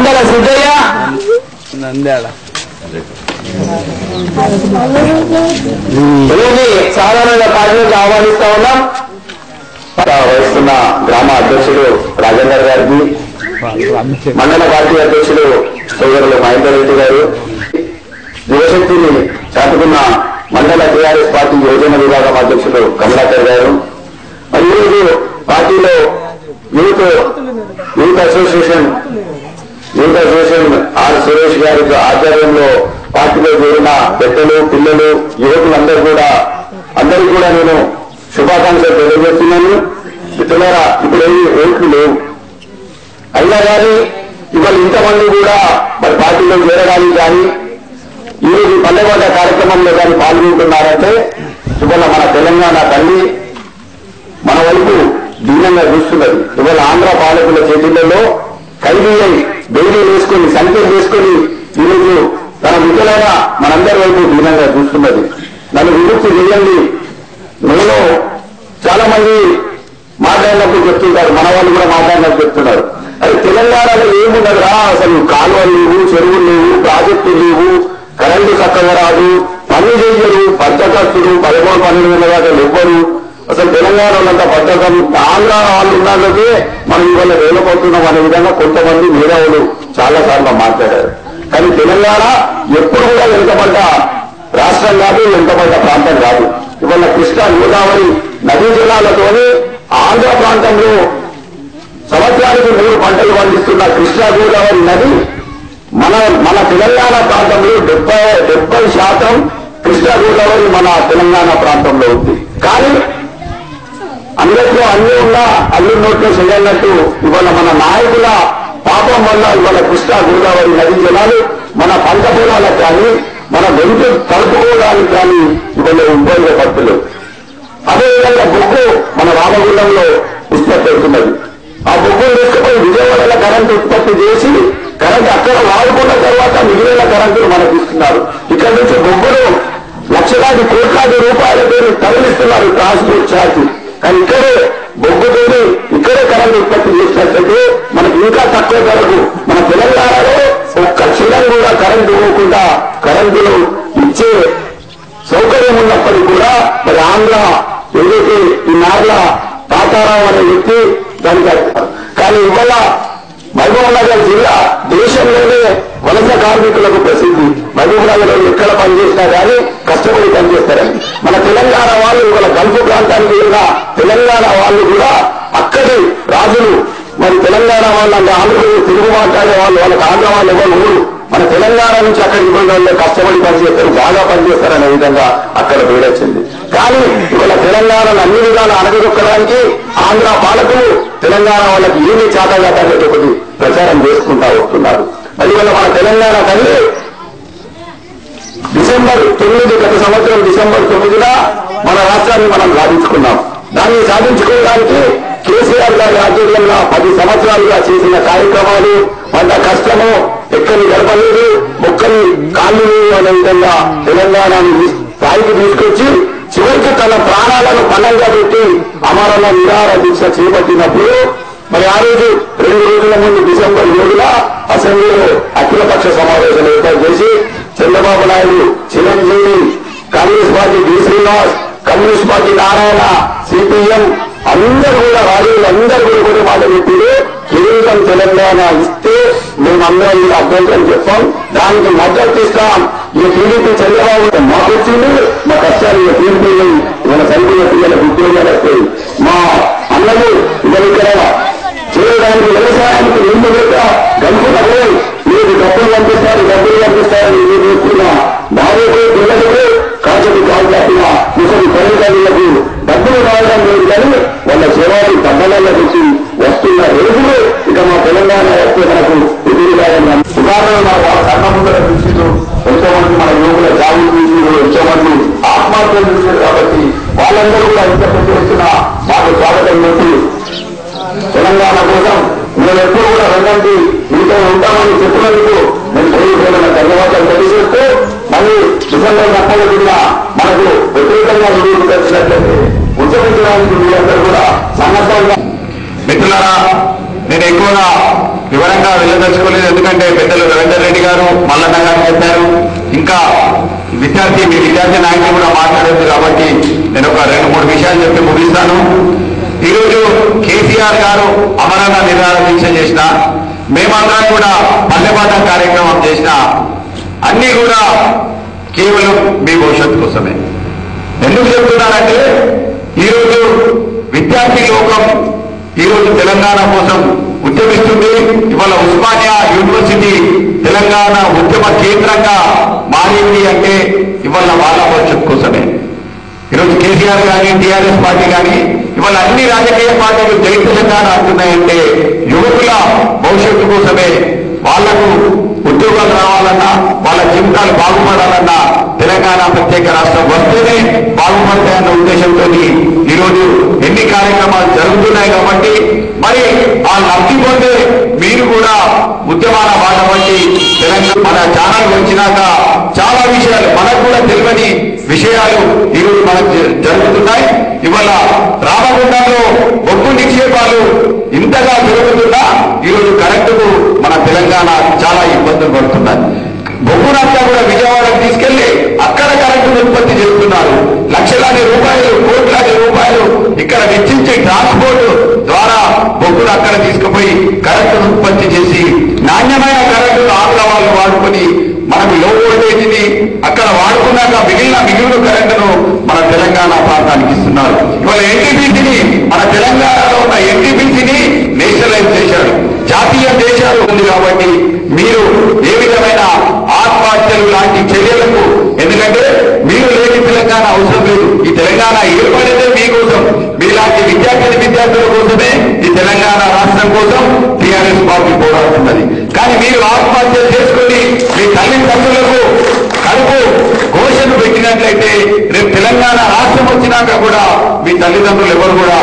మండల సిద్ధయ్య నంద్యాల సాధారణ పార్టీలకు ఆహ్వానిస్తా ఉన్నాం. వహిస్తున్న గ్రామ అధ్యక్షుడు రాజేందర్ గారికి, మండల పార్టీ అధ్యక్షుడు సోదరులు మహేందర్ రెడ్డి గారు, యువశక్తిని చాటుకున్న మండల టీఆర్ఎస్ పార్టీ యువజన విభాగం అధ్యక్షుడు కమలాకర్ గారు, ఈరోజు పార్టీలో యూత్ అసోసియేషన్ ఆర్ సురేష్ గారి ఆధ్వర్యంలో పార్టీలో చేరిన పెద్దలు, పిల్లలు, యువకులందరూ కూడా అందరికీ కూడా నేను శుభాకాంక్షలు తెలియజేస్తున్నాను. మిత్రులారా, ఇప్పుడు ఓట్లు లేవు అయినా కానీ ఇవాళ ఇంతమంది కూడా మరి పార్టీలో చేరడానికి కానీ ఈరోజు పల్లెవాడ కార్యక్రమంలో కానీ పాల్గొంటున్నారంటే ఇవాళ మన తెలంగాణ తల్లి మన వైపు దీనంగా చూస్తున్నది. ఇవాళ ఆంధ్ర పాలకుల చేతులలో ఖైదీలై బెయిలీలు వేసుకొని సంఖ్యలు వేసుకొని ఈరోజు తన విధులైన మనందరి వైపు దీనంగా చూస్తున్నది. నన్ను విముక్తి చేయండి. నేను చాలా మంది మాట్లాడినప్పుడు చెప్తుంటారు, మన వాళ్ళు కూడా మాట్లాడినప్పుడు చెప్తున్నారు, అది తెలంగాణలో ఏమున్నదిరా, అసలు కాలువలు లేవు, చెరువులు లేవు, ప్రాజెక్టులు లేవు, కరెంటు చక్కగా రాదు, పని చేయరు, బద్దకస్తులు 11-12 దాకా ఇవ్వరు. అసలు తెలంగాణ వాళ్ళంతా బద్దకం, ఆంధ్ర వాళ్ళు ఉన్నదే మనం ఇవాళ వేలపోతున్నాం అనే విధంగా కొంతమంది మేధావులు చాలా సార్లు మాట్లాడారు. కానీ తెలంగాణ ఎప్పుడు కూడా వెనుకబడ్డ రాష్ట్రం కాదు, వెనుకబడ్డ ప్రాంతం కాదు. ఇవాళ కృష్ణా గోదావరి నదీ జలాలతోనే ఆంధ్ర ప్రాంతంలో సంవత్సరానికి 3 పంటలు పండిస్తున్న కృష్ణా గోదావరి నది మన తెలంగాణ ప్రాంతంలో 70% కృష్ణా గోదావరి మన తెలంగాణ ప్రాంతంలో ఉంది. కానీ అందరిలో అన్ని ఉన్నా అల్లు నోట్లో చేయన్నట్టు ఇవాళ మన నాయకుల పాపం వల్ల ఇవాళ కృష్ణా గోదావరి నదీ జలాలు మన పంట పొలాలకు కానీ మన వెంటు తలుపుకోవడానికి కానీ ఇవాళ ఉపయోగపడుతులేదు. అదేవిధంగా బొగ్గు మన రామగుండంలో ఉత్పత్తి అవుతున్నది. ఆ బొగ్గును తీసుకుపోయి విజయవాడలో కరెంటు ఉత్పత్తి చేసి కరెంటు అక్కడ వాడుకున్న తర్వాత మిగిలిన కరెంటును మనకు ఇస్తున్నారు. ఇక్కడ నుంచి బొగ్గును లక్షలాది కోట్లాది రూపాయలతో తరలిస్తున్నారు ట్రాన్స్పోర్ట్ ఛార్జ్. కానీ ఇక్కడే బొగ్గుతోని ఇక్కడే కరెంటు ఉత్పత్తి చేసినట్లయితే మనకి ఇంకా తక్కువ ధరకు మన తెలంగాణలో ఒక్క క్షణం కూడా కరెంటు ఇవ్వకుండా కరెంటును ఇచ్చే సౌకర్యం ఉన్నప్పటికీ కూడా మరి ఆంధ్ర ఏదైతే ఈ నార్ల తాతారావు అనే వ్యక్తి దానికి, కానీ ఇవాళ మహబూబ్నగర్ జిల్లా దేశంలోనే వలస కార్మికులకు ప్రసిద్ధి. మహబూబ్నగర్ ఎక్కడ పనిచేసినా కానీ కష్టపడి పనిచేస్తారని మన తెలంగాణ వాళ్ళు ఇవాళ గల్ఫ్ ప్రాంతానికి వెళ్ళిన తెలంగాణ వాళ్ళు కూడా అక్కడి రాజులు మరి తెలంగాణ వాళ్ళు అంటే ఆంధ్రప్రదేశ్ తెలుగు మాట్లాడే వాళ్ళు వాళ్ళకి ఆంధ్ర వాళ్ళు ఎవరు ఊరు మన తెలంగాణ నుంచి అక్కడికి వెళ్ళే కష్టపడి పనిచేస్తారు, బాగా పనిచేస్తారనే విధంగా అక్కడ పేరొచ్చింది. కానీ ఇవాళ తెలంగాణను అన్ని విధాలు అణగదొక్కడానికి ఆంధ్ర పాలకులు తెలంగాణ వాళ్ళకి ఏమీ చేతగాటనేది ఒకటి ప్రచారం చేసుకుంటా వస్తున్నారు. మరి ఇవాళ మన తెలంగాణ తల్లి గత సంవత్సరం డిసెంబర్ 9న మన రాష్ట్రాన్ని మనం సాధించుకున్నాం. దాన్ని సాధించుకోవడానికి కేసీఆర్ గారి ఆధ్వర్యంలో 10 సంవత్సరాలుగా చేసిన కార్యక్రమాలు, పంట కష్టము ఎక్కని గడపలేదు, మొక్కని కాళ్ళు అనే విధంగా తెలంగాణని స్థాయికి తీసుకొచ్చి చివరికి తన ప్రాణాలను పణంగా పెట్టి అమరణ నిరాహార దీక్ష చేపట్టినప్పుడు మరి ఆ రోజు 2 రోజుల ముందు డిసెంబర్ 7న అసెంబ్లీలో అఖిలపక్ష సమావేశం ఏర్పాటు చేసి Chandrababu Naidu, Chiranjeevi, Congress party D Srinivas, communist party Narayana, CPM అందరూ కూడా రాజులు అందరూ కూడా మాట పెట్టింది, కేంద్రం తెలంగాణ ఇస్తే మేమందరం ఇలా అభ్యంతరం చెప్తాం, దానికి మద్దతు ఇస్తాం. ఈ టీడీపీ చంద్రబాబు మాకు వచ్చింది, మా కష్టాలు తీర్పులు మన సైనికుల పిల్లలకు ఉద్యోగాలు వస్తాయి, మా అన్నలు ఇక్కడ చేయడానికి వ్యవసాయానికి నీళ్లు లేక గంపులకు మీరు డబ్బులు పంపిస్తారని మీరు చెప్తున్నా, భార్యకు పిల్లలకు కాచకు కాలు తప్పిన ముసలి తల్లిదండ్రులకు డబ్బులు రావడం లేదు. కానీ వాళ్ళ సేవలు తగ్గలలో పెట్టి వస్తున్న రోజులు ఇక మా తెలంగాణ వస్తే మనకు ఎదురుగాయని ఉదాహరణ మా కన్న ముందర చూసిండ్రు, ఎంతో మంది మన యువకుల జాబులు చూసిండ్రు, ఎంతో మంది ఆత్మహత్యలు చూసారు. కాబట్టి వాళ్ళందరూ కూడా ఇంత చేస్తున్న మాకు స్వాగతం చేసి తెలంగాణ కోసం నేను ఎప్పుడు కూడా రంగండి మీతో ఉంటామని చెప్పినందుకు నేను తెలియజేయడం ధన్యవాదాలు తెలియజేస్తూ మళ్ళీ డిసెంబర్ 30న మనకు వ్యతిరేకంగా నిధులు తెచ్చినట్లయితే ఉద్యమించడానికి మీరందరూ కూడా సన్నద్ధంగా. మిత్రులారా, నేను ఎక్కువగా వివరంగా వెళ్ళదలుచుకోలేదు, ఎందుకంటే ఎందుకంటే పెద్దలు రవీందర్ రెడ్డి గారు మల్లన్న గారు చెప్పారు, ఇంకా మీ విద్యార్థి నాయకులు కూడా మాట్లాడేది కాబట్టి నేను ఒక 2-3 విషయాలు చెప్పి ముగిస్తాను. ఈరోజు కేసీఆర్ గారు అమరణ నిరాహార దీక్ష చేసిన, మేమందరం కూడా పల్లెపాట కార్యక్రమం చేసిన, అన్ని కూడా కేవలం మీ భవిష్యత్తు కోసమే. ఎందుకు చెప్తున్నానంటే ఈరోజు విద్యార్థి లోకం ఈరోజు తెలంగాణ కోసం ఉద్యమిస్తుంది. ఇవాళ ఉస్మానియా యూనివర్సిటీ తెలంగాణ ఉద్యమ కేంద్రంగా మారింది అంటే ఇవాళ వాళ్ళ భవిష్యత్తు కోసమే. ఈరోజు కేసీఆర్ కానీ టీఆర్ఎస్ పార్టీ కానీ ఇవాళ అన్ని రాజకీయ పార్టీలు జై తెలంగాణ అంటున్నాయంటే యువకుల భవిష్యత్తు కోసమే. వాళ్లకు ఉద్యోగాలు రావాలన్నా, వాళ్ళ జీవితాలు బాగుపడాలన్నా తెలంగాణ ప్రత్యేక రాష్ట్రం వస్తేనే బాగుపడతాయన్న ఉద్దేశంతో ఈరోజు ఎన్ని కార్యక్రమాలు జరుగుతున్నాయి. కాబట్టి మరి ఆ లబ్ధి పొందే మీరు కూడా ఉద్యమాల బాట పట్టి తెలంగాణ మన ఛానల్ వచ్చినాక చాలా విషయాలు మనకు కూడా తెలియని విషయాలు ఈరోజు మనకు జరుగుతున్నాయి. ఇవాళ రామగుండంలో బొగ్గు నిక్షేపాలు ఇంతగా జరుగుతున్నా ఈరోజు కరెంటుకు మన తెలంగాణ చాలా ఇబ్బందులు పడుతున్నాయి. బొగ్గునంతా కూడా విజయవాడకు తీసుకెళ్లి అక్కడ కరెంటును ఉత్పత్తి చేస్తున్నారు. లక్షలాది రూపాయలు, కోట్లాది రూపాయలు ఇక్కడ వెచ్చించి ట్రాన్స్పోర్ట్ ద్వారా బొగ్గును అక్కడ తీసుకుపోయి కరెంటును ఉత్పత్తి చేసి నాణ్యమైన కరెంటును ఆంధ్ర వాళ్ళు వాడుకొని మనకు లో వోల్టేజ్ని అక్కడ వాడుకున్నాక మిగిలిన కరెంటును మన తెలంగాణ ప్రాంతానికి ఇస్తున్నారు. ఇవాళ ఎన్టీపీసీని మన తెలంగాణలో ఉన్న ఎన్టీపీసీని నేషనలైజ్ చేశాడు, జాతీయ దేశాలు ఉంది. కాబట్టి మీరు ఏ విధమైన ఆత్మహత్యలు లాంటి చర్యలకు, ఎందుకంటే మీరు లేని తెలంగాణ అవసరం లేదు. ఈ తెలంగాణ ఏర్పడితే మీకోసం, మీలాంటి విద్యార్థుల కోసమే ఈ తెలంగాణ రాష్ట్రం కోసం టీఆర్ఎస్ పార్టీ పోరాడుతున్నది. కానీ మీరు ఆత్మహత్యలు చేసుకుని మీ తల్లిదండ్రులకు కడుపు ఘోషను పెట్టినట్లయితే రేపు తెలంగాణ రాష్ట్రం వచ్చినాక కూడా మీ తల్లిదండ్రులు ఎవరు కూడా